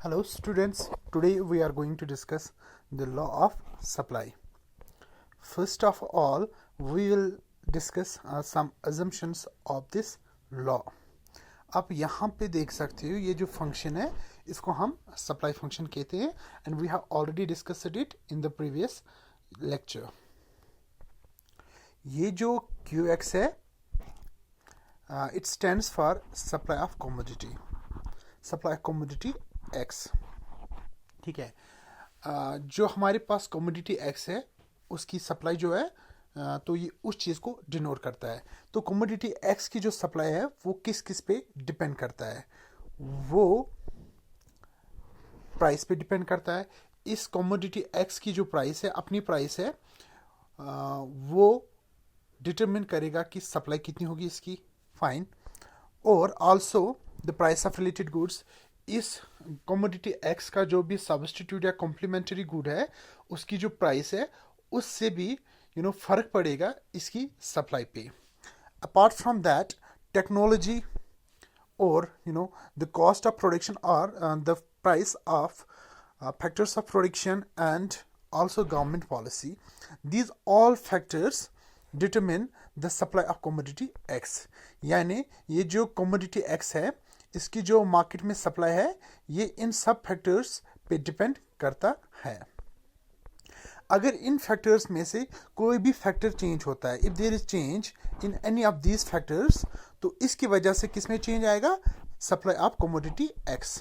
Hello students, today we are going to discuss the law of supply. First of all, we will discuss some assumptions of this law. आप यहाँ पे देख सकते हो ये जो फंक्शन है इसको हम सप्लाई फंक्शन कहते हैं and we have already discussed it in the previous lecture. ये जो QX है it stands for supply of commodity. Supply of commodity X. ठीक है. जो हमारे पास कमोडिटी X है उसकी सप्लाई जो है तो ये उस चीज़ को डिनोट करता है. तो कमोडिटी X की जो सप्लाई है वो किस किस पे डिपेंड करता है, वो प्राइस पे डिपेंड करता है. इस कमोडिटी X की जो प्राइस है अपनी प्राइस है वो डिटरमिन करेगा कि सप्लाई कितनी होगी इसकी. फाइन. और also the price of related goods, इस कमोडिटी X का जो भी सब्स्टिट्यूट या कॉम्प्लीमेंट्री गुड है उसकी जो प्राइस है उससे भी फर्क पड़ेगा इसकी सप्लाई पे. अपार्ट फ्रॉम दैट टेक्नोलॉजी और द कॉस्ट ऑफ प्रोडक्शन और the price of factors of production and also government policy, these all factors determine the supply of commodity X. यानी ये जो commodity X है इसकी जो मार्केट में सप्लाई है ये इन सब फैक्टर्स पे डिपेंड करता है. अगर इन फैक्टर्स में से कोई भी फैक्टर चेंज होता है, if there is change in any of these factors, तो इसकी वजह से किस में चेंज आएगा, supply of commodity X.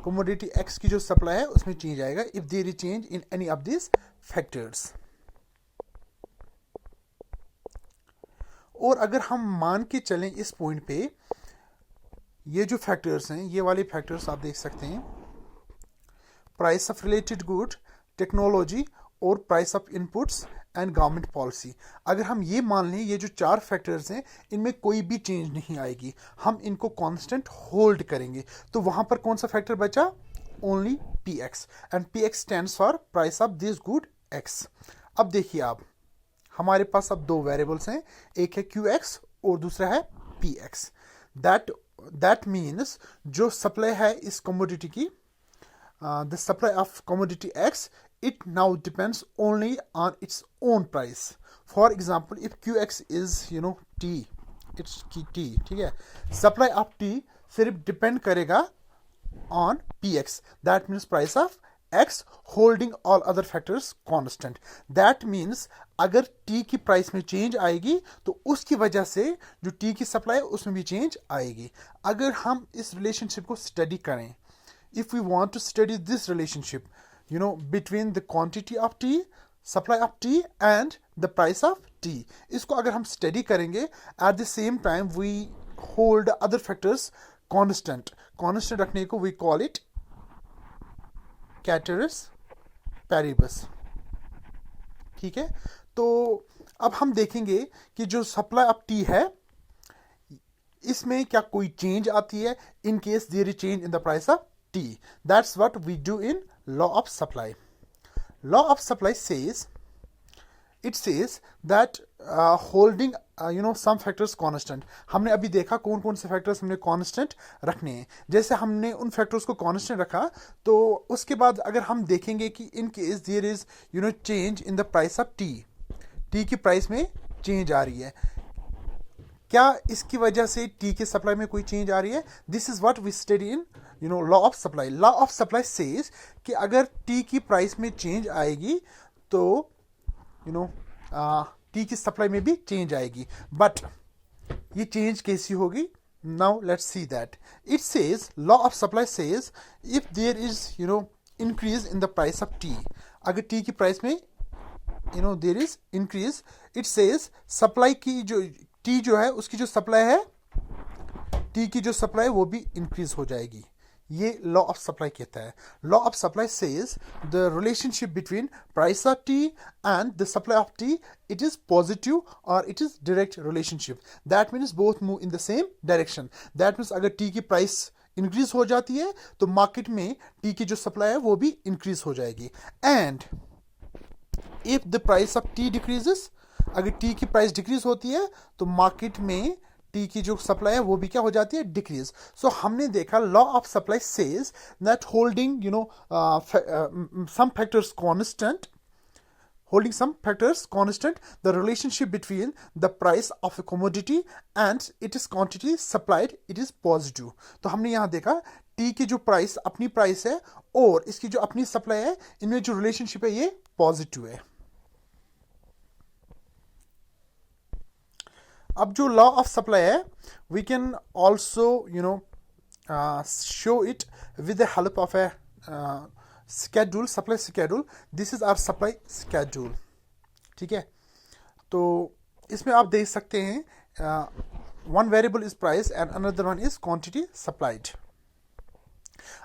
Commodity X की जो सप्लाई है उसमें चेंज आएगा if there is change in any of these factors. और अगर हम मान के चलें इस पॉइंट पे, ये जो फैक्टर्स हैं ये वाले फैक्टर्स आप देख सकते हैं, price of related good, technology और price of inputs and government policy. अगर हम ये मान लें ये जो चार फैक्टर्स हैं इनमें कोई भी चेंज नहीं आएगी, हम इनको कांस्टेंट होल्ड करेंगे, तो वहां पर कौन सा फैक्टर बचा, only PX. And PX stands for price of this good X. अब देखिए आप, हमारे पास अब दो वेरिएबल्स हैं, एक है QX और दूसरा है PX. दैट मीन्स जो सप्लाई है इस कमोडिटी की, the supply of commodity X, it now depends only on its own price. For example, if QX is T, it's T, ठीक है. Supply of T सिर्फ डिपेंड करेगा on PX. That means price of X holding all other factors constant. That means अगर T की price में change आएगी तो उसकी वजह से जो T की सप्लाई है उसमें भी चेंज आएगी. अगर हम इस रिलेशनशिप को स्टडी करें, if we want to study this relationship between the quantity of T, supply of T and the price of T, इसको अगर हम स्टडी करेंगे, at the same time we hold other factors constant रखने को we call it ceteris paribus. ठीक है. तो अब हम देखेंगे कि जो सप्लाई ऑफ T है इसमें क्या कोई चेंज आती है in case there is change in the price of T. That's what we do in law of supply. Law of supply says that holding some factors constant. हमने अभी देखा कौन कौन से फैक्टर्स हमने कांस्टेंट रखने हैं. जैसे हमने उन फैक्टर्स को कांस्टेंट रखा तो उसके बाद अगर हम देखेंगे कि in case there is change in the price of T की प्राइस में चेंज आ रही है, क्या इसकी वजह से T के सप्लाई में कोई चेंज आ रही है. This is what we study in law of supply. Law of supply says कि अगर T की प्राइस में चेंज आएगी तो T की सप्लाई में भी चेंज आएगी. बट ये चेंज कैसी होगी, now let's see that. It says, law of supply says if there is increase in the price of T, अगर T की प्राइस में there is increase, it says supply की जो T जो है उसकी जो सप्लाई है, T की जो सप्लाई वो भी इंक्रीज हो जाएगी. ये लॉ ऑफ सप्लाई कहता है. Law of supply says the relationship between price of T and the supply of T, it is positive और it is direct relationship. That means both move in the same direction. That means अगर T की price increase हो जाती है तो market में T की जो सप्लाई है वो भी इंक्रीज हो जाएगी. And if the price of T decreases, अगर T की प्राइस डिक्रीज होती है तो मार्केट में टी की जो सप्लाई है वो भी क्या हो जाती है, डिक्रीज। सो हमने देखा law of supply says that holding some factors constant, the relationship between the price of a commodity and its quantity supplied, it is positive। तो हमने यहाँ देखा टी की जो प्राइस अपनी प्राइस है और इसकी जो अपनी सप्लाई है, इनमें जो रिलेशनशिप है ये पॉजिटिव है। अब जो लॉ ऑफ सप्लाई है, we can also show it with the help of a schedule, supply schedule। This is our supply schedule, ठीक है। तो इसमें आप देख सकते हैं one variable is price and another one is quantity supplied.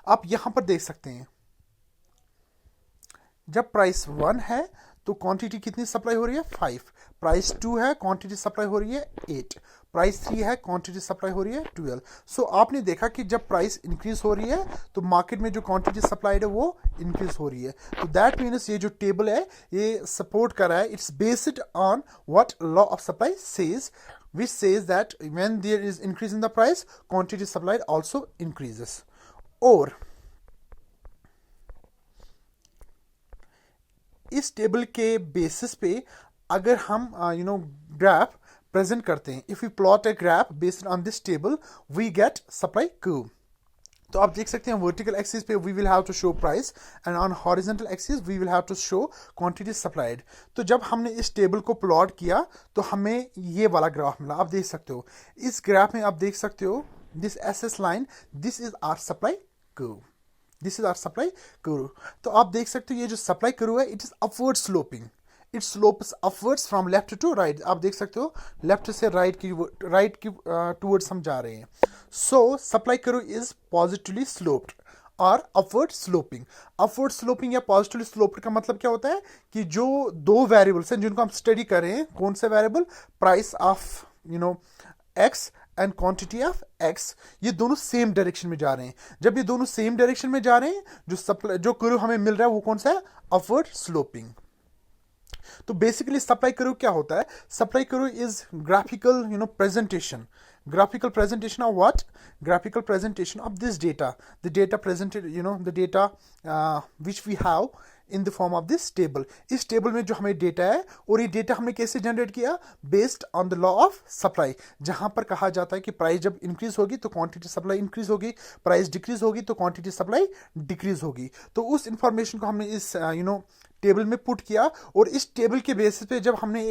आप यहां पर देख सकते हैं जब प्राइस 1 है तो क्वांटिटी कितनी सप्लाई हो रही है, 5। प्राइस 2 है, क्वांटिटी सप्लाई हो रही है 8। प्राइस 3 है, क्वांटिटी सप्लाई हो रही है 12। सो आपने देखा कि जब प्राइस इंक्रीज हो रही है तो मार्केट में जो क्वांटिटी सप्लाइड है वो इंक्रीज हो रही है। तो दैट मीन्स ये जो टेबल है ये सपोर्ट कर रहा है, it's based on what law of supply says, which says that when there is increase in the price, quantity supplied also increases। और इस टेबल के बेसिस पे अगर हम ग्राफ प्रेजेंट करते हैं, if we plot a graph based on this table, we get supply curve. तो आप देख सकते हैं वर्टिकल एक्सिस पे we will have to show price and on horizontal axis we will have to show quantity supplied. तो जब हमने इस टेबल को प्लॉट किया तो हमें ये वाला ग्राफ मिला। आप देख सकते हो इस ग्राफ में, आप देख सकते हो this SS line, this is our supply curve, this is our supply curve. तो आप देख सकते हो ये जो सप्लाई कर्व है it is upward sloping, it slopes upwards from left to right. आप देख सकते हो लेफ्ट से राइट की टूवर्ड्स हम जा रहे हैं। सो supply curve is positively sloped और अपवर्ड स्लोपिंग। अपवर्ड स्लोपिंग या पॉजिटिवली स्लोप्ड का मतलब क्या होता है कि जो दो वेरिएबल्स हैं जिनको हम स्टडी कर रहे हैं, कौन से variable, price of x and quantity of x, ये दोनों सेम डायरेक्शन में जा रहे हैं। जब ये दोनों सेम डायरेक्शन में जा रहे हैं, जो कर्व हमें मिल रहा है वो कौन सा है, अपवर्ड स्लोपिंग। तो बेसिकली सप्लाई कर्व क्या होता है, supply curve is graphical presentation, graphical presentation of what, graphical presentation of this data, the data presented, the data which we have in the form of this table। इस table में जो हमें data है, और ये डेटा हमने कैसे generate किया, based on the law of supply, जहां पर कहा जाता है कि प्राइस जब इंक्रीज होगी तो क्वांटिटी सप्लाई इंक्रीज होगी, प्राइस डिक्रीज होगी तो क्वांटिटी सप्लाई डिक्रीज होगी। तो उस इंफॉर्मेशन को हमने इस टेबल में पुट किया, और इस टेबल के बेसिस पे जब हमने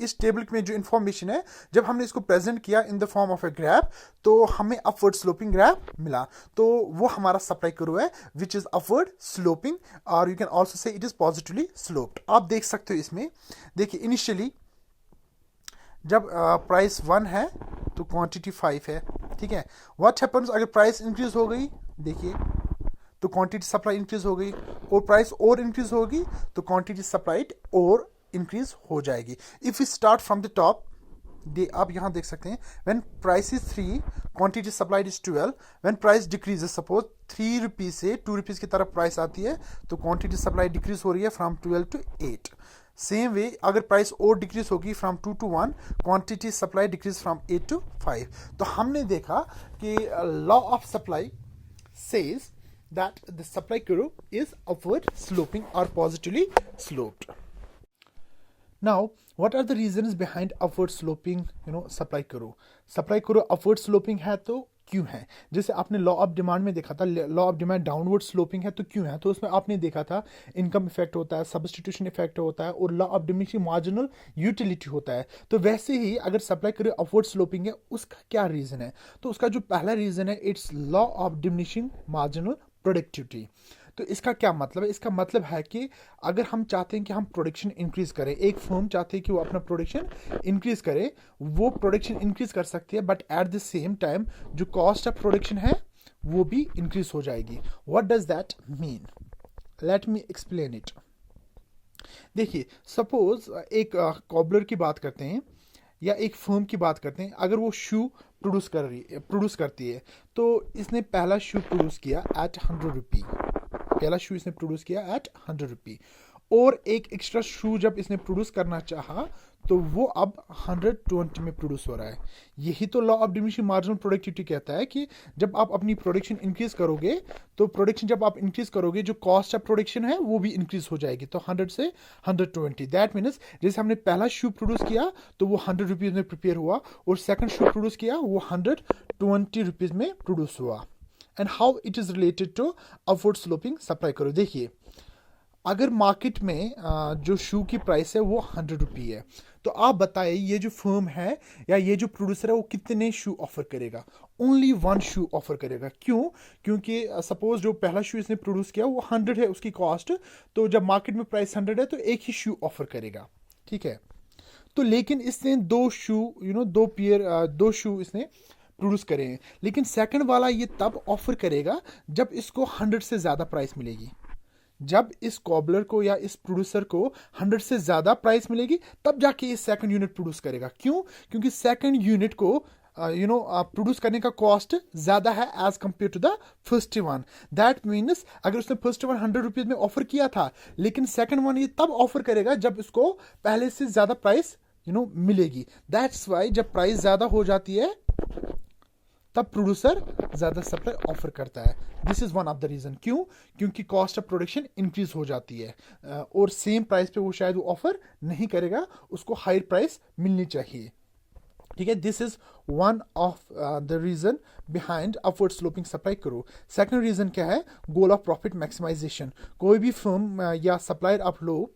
इस टेबल में जो इंफॉर्मेशन है जब हमने इसको प्रेजेंट किया in the form of a graph, तो हमें अपवर्ड स्लोपिंग ग्राफ मिला। तो वो हमारा सप्लाई कर्व है विच इज अपवर्ड स्लोपिंग, और you can also say it is positively sloped. आप देख सकते हो इसमें, देखिए इनिशियली जब प्राइस 1 है तो क्वांटिटी 5 है, ठीक है। व्हाट हैपेंस अगर प्राइस इंक्रीज हो गई, देखिए तो क्वांटिटी सप्लाई इंक्रीज हो गई, और प्राइस और इंक्रीज होगी तो क्वांटिटी सप्लाइड और इंक्रीज हो जाएगी। If you start from the top, आप यहां देख सकते हैं when price is 3, quantity supplied is 12। When price decreases, suppose 3 rupees से 2 रुपीज की तरफ प्राइस आती है तो क्वांटिटी सप्लाई डिक्रीज हो रही है फ्रॉम 12 to 8। सेम वे अगर प्राइस और डिक्रीज होगी from 2 to 1, quantity supply decrease from 8 to 5। तो हमने देखा कि law of supply says that the supply curve is upward sloping or positively sloped। Now what are the reasons behind upward sloping supply curve? supply curve upward sloping है तो क्यों है? जैसे आपने लॉ ऑफ डिमांड में देखा था, law of demand downward sloping है तो क्यों है? तो उसमें आपने देखा था इनकम इफेक्ट होता है, सब्स्टिट्यूशन इफेक्ट होता है, और law of diminishing marginal utility होता है। तो वैसे ही अगर सप्लाई करे अपवर्ड स्लोपिंग है, उसका क्या रीजन है? तो उसका जो पहला रीजन है it's law of diminishing marginal productivity. तो इसका क्या मतलब है? इसका मतलब है कि अगर हम चाहते हैं कि हम प्रोडक्शन इंक्रीज करें, एक फर्म चाहते हैं कि वो अपना प्रोडक्शन इंक्रीज करे, वो प्रोडक्शन इंक्रीज कर सकती है, but at the same time जो कॉस्ट ऑफ प्रोडक्शन है वो भी इंक्रीज हो जाएगी। What does that mean? Let me explain it. देखिए सपोज एक कॉबलर की बात करते हैं या एक फर्म की बात करते हैं, अगर वो शू प्रोड्यूस करती है, तो इसने पहला शू प्रोड्यूस किया एट 100 रुपी, पहला शू इसने प्रोड्यूस किया एट 100 रुपी, और एक एक्स्ट्रा शू जब इसने प्रोड्यूस करना चाहा तो वो अब 120 में प्रोड्यूस हो रहा है। यही तो law of diminishing marginal productivity कहता है कि जब आप अपनी प्रोडक्शन इंक्रीज करोगे, तो प्रोडक्शन जब आप इंक्रीज करोगे, जो कॉस्ट ऑफ प्रोडक्शन है वो भी इंक्रीज हो जाएगी। तो 100 से 120, दैट मीन्स जैसे हमने पहला शू प्रोड्यूस किया तो वो 100 रुपीज़ में प्रिपेयर हुआ, और सेकंड शू प्रोड्यूस किया वो 120 रुपीज़ में प्रोड्यूस हुआ। And how it is related to upward sloping supply curve. देखिए, अगर मार्केट में जो शू की प्राइस है वो 100 रुपी है, तो आप बताइए ये जो फर्म है या ये जो प्रोड्यूसर है वो कितने शू ऑफर करेगा? ओनली 1 शू ऑफर करेगा। क्यों? क्योंकि सपोज जो पहला शू इसने प्रोड्यूस किया वो 100 है उसकी कॉस्ट, तो जब मार्केट में प्राइस 100 है तो एक ही शू ऑफर करेगा, ठीक है। तो लेकिन इसने 2 शू दो शू इसने प्रोड्यूस करे हैं, लेकिन सेकंड वाला ये तब ऑफर करेगा जब इसको 100 से ज़्यादा प्राइस मिलेगी। जब इस कॉबलर को या इस प्रोड्यूसर को 100 से ज़्यादा प्राइस मिलेगी, तब जाके ये सेकंड यूनिट प्रोड्यूस करेगा। क्यों? क्योंकि सेकंड यूनिट को प्रोड्यूस करने का कॉस्ट ज़्यादा है as compare to the first one. That means अगर उसने फर्स्ट वन 100 रुपीज़ में ऑफर किया था, लेकिन सेकंड वन ये तब ऑफर करेगा जब इसको पहले से ज़्यादा प्राइस मिलेगी। दैट्स वाई जब प्राइस ज़्यादा हो जाती है तब प्रोड्यूसर ज़्यादा सप्लाई ऑफर करता है। This is one of the reason. क्यों? क्योंकि कॉस्ट ऑफ प्रोडक्शन इंक्रीज हो जाती है, और सेम प्राइस पे वो शायद वो ऑफर नहीं करेगा, उसको हायर प्राइस मिलनी चाहिए, ठीक है। This is one of the reason behind upward sloping supply curve. Second reason क्या है? Goal of profit maximisation. कोई भी फर्म या सप्लायर आप लो,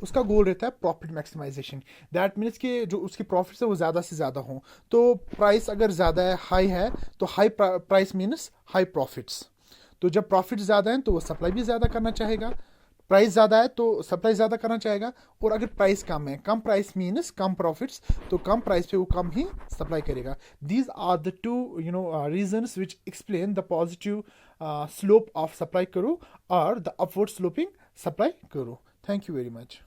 उसका गोल रहता है प्रॉफिट मैक्सिमाइजेशन। दैट मीन्स कि जो उसकी प्रॉफिट्स है वो ज़्यादा से ज़्यादा हों। तो प्राइस अगर ज़्यादा है, हाई है, तो high price means high profits. तो जब प्रॉफिट ज़्यादा हैं तो वो सप्लाई भी ज़्यादा करना चाहेगा। प्राइस ज़्यादा है तो सप्लाई ज़्यादा करना चाहेगा, और अगर प्राइस कम है, कम प्राइस मीन्स कम प्रॉफिट्स, तो कम प्राइस पे वो कम ही सप्लाई करेगा। These are the two reasons which explain the positive slope of supply curve और the upward sloping supply curve. Thank you very much.